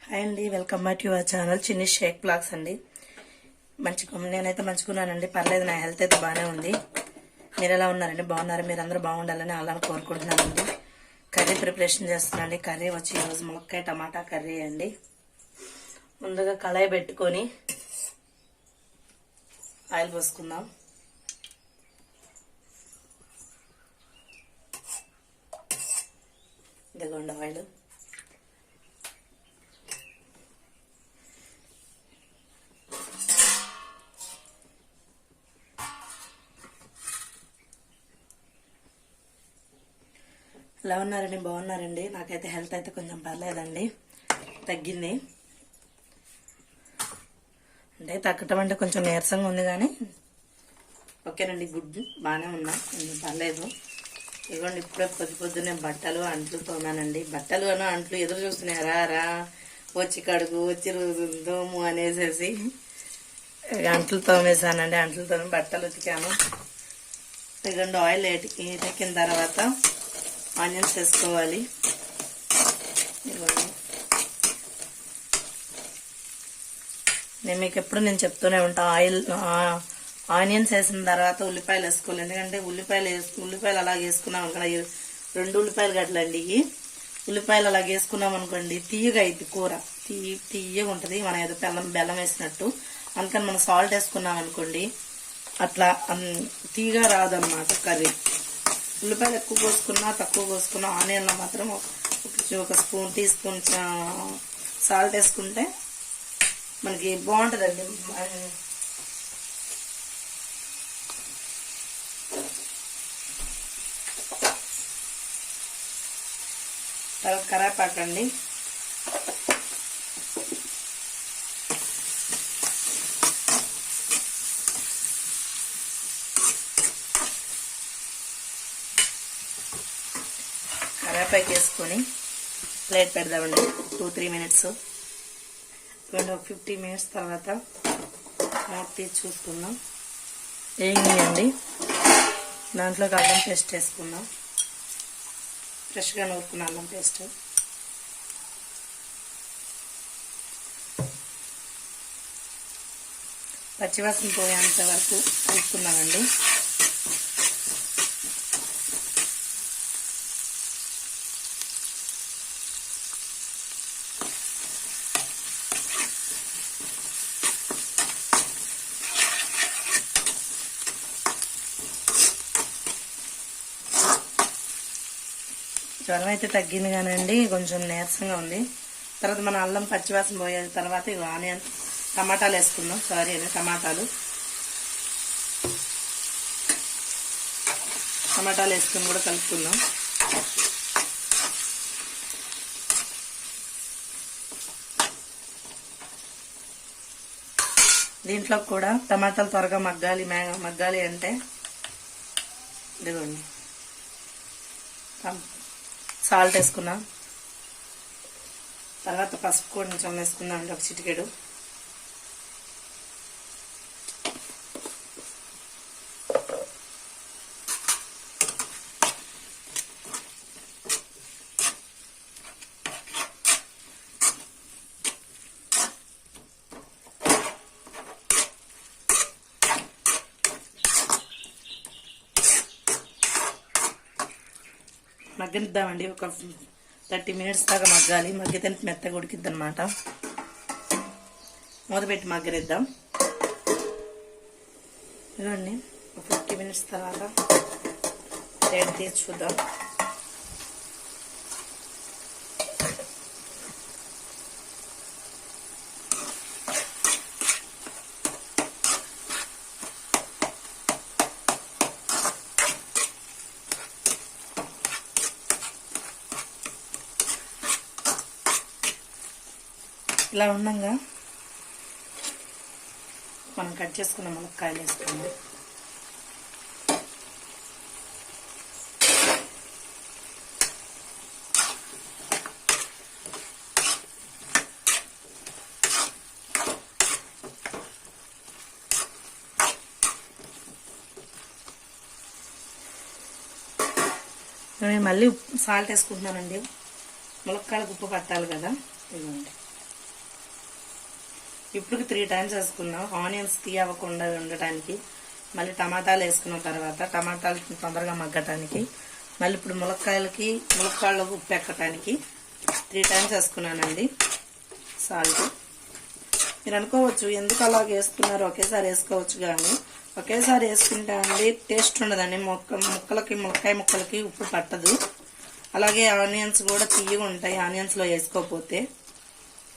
Hi అండి, welcome back to our channel చిన్ని Sheikh blogs అండి. నేనైతే మంచుకున్నానండి, పర్లేదు. నా హెల్త్ అయితే బాగానే ఉంది. మీరు ఎలా ఉన్నారండి? బాగున్నారు? మీరు అందరూ బాగుండాలని అలా కోరుకుంటున్నానండి. కర్రీ ప్రిపరేషన్ చేస్తున్నానండి. కర్రీ వచ్చి ఈరోజు ములక్కాయ టమాటా కర్రీ అండి. ముందుగా కళాయి పెట్టుకొని ఆయిల్ పోసుకుందాం. ఇదిగోండి ఆయిల్. ఎలా ఉన్నారండి? బాగున్నారండి? నాకైతే హెల్త్ అయితే కొంచెం పర్లేదండి, తగ్గింది. అంటే తగ్గటం అంటే కొంచెం నీరసంగా ఉంది, కానీ ఓకేనండి, గుడ్, బాగానే ఉన్నా, కొంచెం పర్లేదు. ఇదిగోండి, ఇప్పుడే పొద్దునే బట్టలు అంట్లు తోమానండి. బట్టలు అంట్లు ఎదురు చూస్తున్నాయి, రా వచ్చి కడుగు, వచ్చి దోము అనేసేసి అంట్లు తోమేసానండి. అంట్లు తోమి బట్టలు ఉతికాను. ఇదిగోండి, ఆయిల్ ఎక్కిన తర్వాత ఆనియన్స్ వేసుకోవాలి. మీకు ఎప్పుడు నేను చెప్తూనే ఉంటా, ఆనియన్స్ వేసిన తర్వాత ఉల్లిపాయలు వేసుకోవాలి. ఎందుకంటే ఉల్లిపాయలు అలాగే వేసుకున్నాం అనుకోండి, 2 ఉల్లిపాయలు గట్లండి. ఉల్లిపాయలు అలాగే వేసుకున్నాం అనుకోండి, తీయగా అయింది కూర, తీయగా ఉంటుంది. మనం ఏదో బెల్లం వేసినట్టు. అందుకని మనం సాల్ట్ వేసుకున్నాం అనుకోండి, అట్లా తీయగా రాదన్నమాట కర్రీ. ఉల్లిపాయలు ఎక్కువ కోసుకున్నా తక్కువ కోసుకున్నా, ఆనియన్లో మాత్రం ఒక టీ స్పూన్ సాల్ట్ వేసుకుంటే మనకి బాగుంటుందండి. తర్వాత కరివేపాకండి. కరివేపాకు వేసుకొని ప్లేట్ పెడదామండి. 2-3 మినిట్స్, 50 మినిట్స్ తర్వాత మూత తీసి చూసుకుందాం. ఏంటండి, దాంట్లోకి అల్లం పేస్ట్ వేసుకుందాం. ఫ్రెష్గా నూరుకున్న అల్లం పేస్ట్. పచ్చివాసన పోయేంత వరకు వేసుకున్నామండి. జ్వరం అయితే తగ్గింది కానండి, కొంచెం నీరసంగా ఉంది. తర్వాత మన అల్లం పచ్చివాసన పోయే తర్వాత ఆనియన్ టమాటాలు వేసుకుందాం. టమాటాలు వేసుకుని కూడా కలుపుకుందాం. దీంట్లో కూడా టమాటాలు త్వరగా మగ్గాలి అంటే ఇదిగోండి, సాల్ట్ వేసుకున్నాం. తర్వాత పసుపు కూడా కొంచెం వేసుకున్నాం అండి, ఒక చిటికెడు. మగ్గనిద్దామండి. ఒక 30 మినిట్స్ దాకా మగ్గాలి. మగ్గితే మెత్తగా ఉడికిద్ది అనమాట. మూత పెట్టి మగ్గనిద్దాం. ఇవ్వండి, ఒక 50 మినిట్స్ తర్వాత ప్లేట్ తీసి చూద్దాం. ఇలా ఉండగా మనం కట్ చేసుకున్న ములక్కాయలు వేసుకుందాం. నేను మళ్ళీ సాల్ట్ వేసుకుంటున్నానండి. ములక్కాయలకు ఉప్పు పట్టాలి కదా. ఇదిగోండి, ఇప్పుడు 3 టైమ్స్ వేసుకున్నాం ఆనియన్స్ తీయకుండా ఉండటానికి. మళ్ళీ టమాటాలు వేసుకున్న తర్వాత టమాటాలు తొందరగా మగ్గటానికి, మళ్ళీ ఇప్పుడు ములక్కాళ్ళకు ఉప్పు ఎక్కటానికి 3 టైమ్స్ వేసుకున్నానండి సాల్ట్. మీరు అనుకోవచ్చు ఎందుకు అలాగ వేస్తున్నారు, ఒకేసారి వేసుకోవచ్చు. కానీ ఒకేసారి వేసుకుంటే అండి టేస్ట్ ఉండదండి. ములక్కాయ ముక్కలకి ఉప్పు పట్టదు. అలాగే ఆనియన్స్ కూడా తీయగా ఉంటాయి ఆనియన్స్లో వేసుకోకపోతే.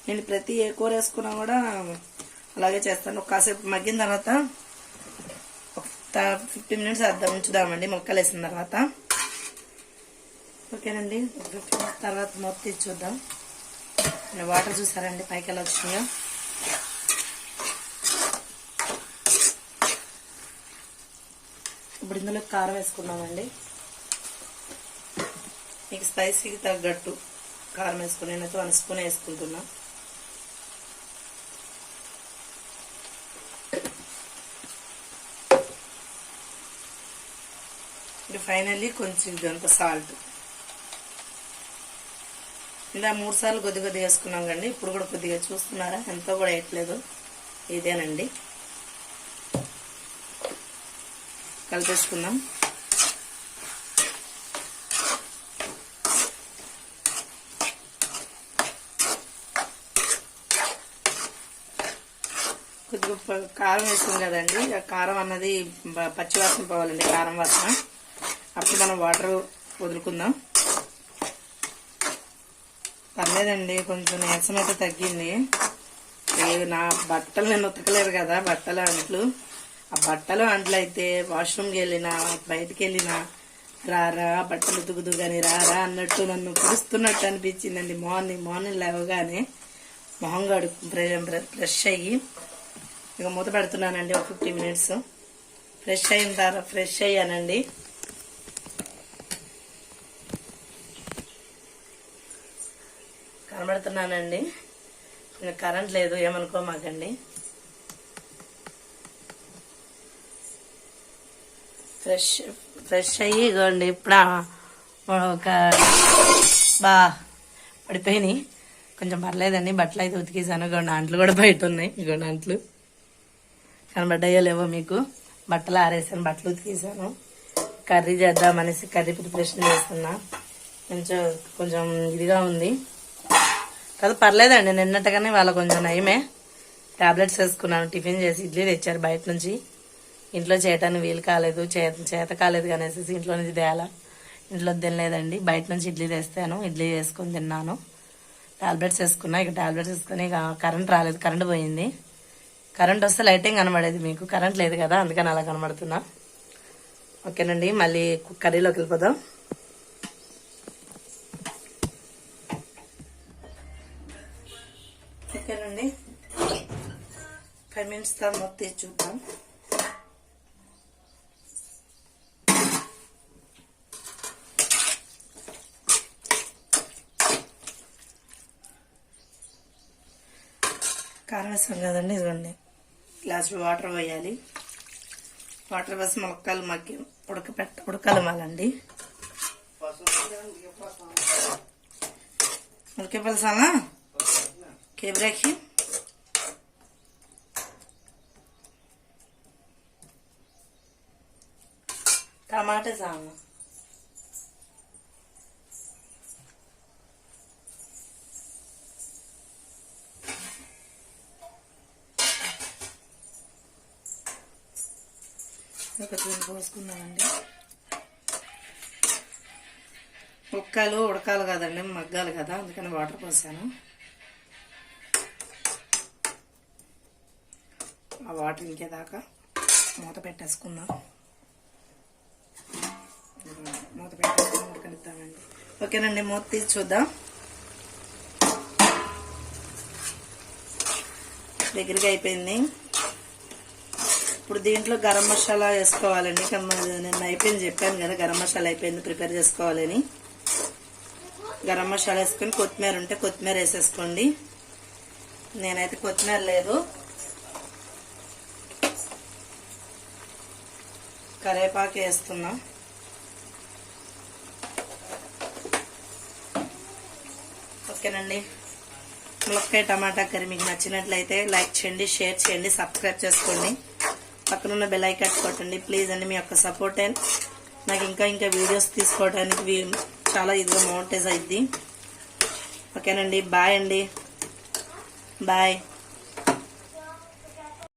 నేను ప్రతి ఏ కూర వేసుకున్నా కూడా అలాగే చేస్తాను. కాసేపు మగ్గిన తర్వాత 15 మినిట్స్ ఉంచుదామండి ములక్కలు వేసిన తర్వాత. ఓకేనండి, 15 మినిట్స్ తర్వాత మూత తీసి చూద్దాం. వాటర్ చూసారండి పైకి ఎలా వచ్చినాయో. ఇప్పుడు ఇందులో కారం వేసుకున్నామండి. మీకు స్పైసీకి తగ్గట్టు కారం వేసుకుని నేనైతే 1 స్పూన్ వేసుకుంటున్నా. ఫైనల్లీ కొంచెం ఇదంతా సాల్ట్. ఇలా 3 సార్లు కొద్దిగా వేసుకున్నాం కండి. ఇప్పుడు కూడా కొద్దిగా చూస్తున్నారా, ఎంతో కూడా వేయట్లేదు. ఇదేనండి, కలిపేసుకుందాం. కొద్దిగా కారం వేసాం కదండి, ఆ కారం అన్నది పచ్చివాసన పోవాలండి, కారం వాసన. అప్పుడు మనం వాటర్ వదులుకుందాం. పర్లేదండి, కొంచెం నీరసం అయితే తగ్గింది. నా బట్టలు నేను ఉతకలేదు కదా, బట్టలు అంట్లు. ఆ బట్టలు అంట్లు అయితే వాష్రూమ్కి వెళ్ళినా బయటికి వెళ్ళినా రారా బట్టలు ఉతుకుదు కానీ రారా అన్నట్టు నన్ను పిలుస్తున్నట్టు అనిపించిందండి. మార్నింగ్ లేవగానే మొహం ఫ్రెష్ అయ్యి ఇక మూత పెడుతున్నానండి. ఒక 15 మినిట్స్ ఫ్రెష్ అయ్యానండి. కనబడుతున్నానండి. కరెంట్ లేదు, ఏమనుకోమాకండి. ఫ్రెష్ అయ్యి ఇగోండి ఇప్పుడు ఒక పడిపోయినాయి. కొంచెం పర్లేదండి, బట్టలు అయితే ఉతికేసాను. ఇగోండి అంట్లు కూడా బయట ఉన్నాయి. ఇగోండి అంట్లు కనబడ్డాయో లేవో మీకు. బట్టలు ఆరేసాను, బట్టలు ఉతికేసాను. కర్రీ చేద్దామనేసి కర్రీ ప్రిపరేషన్ చేస్తున్నా. కొంచెం ఇదిగా ఉంది కదా, పర్లేదండి. నిన్నట్టుగానే వాళ్ళ కొంచెం నయమే. టాబ్లెట్స్ వేసుకున్నాను. టిఫిన్ చేసి ఇడ్లీ తెచ్చారు బయట నుంచి. ఇంట్లో చేయటానికి వీలు కాలేదు, చేత కాలేదు కనేసి ఇంట్లో నుంచి తేలా. ఇంట్లో తినలేదండి, బయట నుంచి ఇడ్లీ తెస్తాను. ఇడ్లీ వేసుకొని తిన్నాను. టాబ్లెట్స్ వేసుకున్నా. ఇక టాబ్లెట్స్ వేసుకుని ఇక కరెంట్ రాలేదు, కరెంట్ పోయింది. కరెంట్ వస్తే లైటింగ్ కనబడేది, మీకు కరెంట్ లేదు కదా, అందుకని అలా కనబడుతున్నా. ఓకేనండి, మళ్ళీ కర్రీలోకి వెళ్ళిపోదాం. ఓకేనండి, 5 మినిట్స్ తర్వాత మొత్తం తీసి చూద్దాం. కారం వేసాం కదండి, ఇదిగోండి గ్లాసులో వాటర్ పోయాలి. వాటర్ వేసి ములక్కాయలు మగ్గి ఉడకలమాలండి. ఉడికే పలసాలా కేబ్రాకి టమాటా సాము ఒక చూడు పోసుకుందామండి. ముక్కలు ఉడకాలి కదండి, మగ్గాలి కదా, అందుకని వాటర్ పోసాను. ఆ వాటర్ ఇంకేదాకా మూత పెట్టేసుకుందాం. మూత పెట్టేసుకుని ఉడకనిద్దామండి. ఓకేనండి, మూత తీసి చూద్దాం. దగ్గరగా అయిపోయింది. ఇప్పుడు దీంట్లో గరం మసాలా వేసుకోవాలండి. నేను అయిపోయింది చెప్పాను కదా, గరం మసాలా అయిపోయింది, ప్రిపేర్ చేసుకోవాలని. గరం మసాలా వేసుకొని కొత్తిమీర ఉంటే కొత్తిమీర వేసేసుకోండి. నేనైతే కొత్తిమీర లేదు. కరివేపాకు వేస్తున్నా. ఓకేనండి, ములక్కాయ టమాటా కర్రీ మీకు నచ్చినట్లయితే లైక్ చేయండి, షేర్ చేయండి, సబ్స్క్రైబ్ చేసుకోండి, పక్కనున్న బెల్ ఐకాన్ కొట్టండి. ప్లీజ్ అండి, మీ యొక్క సపోర్ట్ నాకు ఇంకా వీడియోస్ తీసుకోవడానికి చాలా ఇదిగా మోనిటైజ్ అయింది. ఓకేనండి, బాయ్ అండి, బాయ్.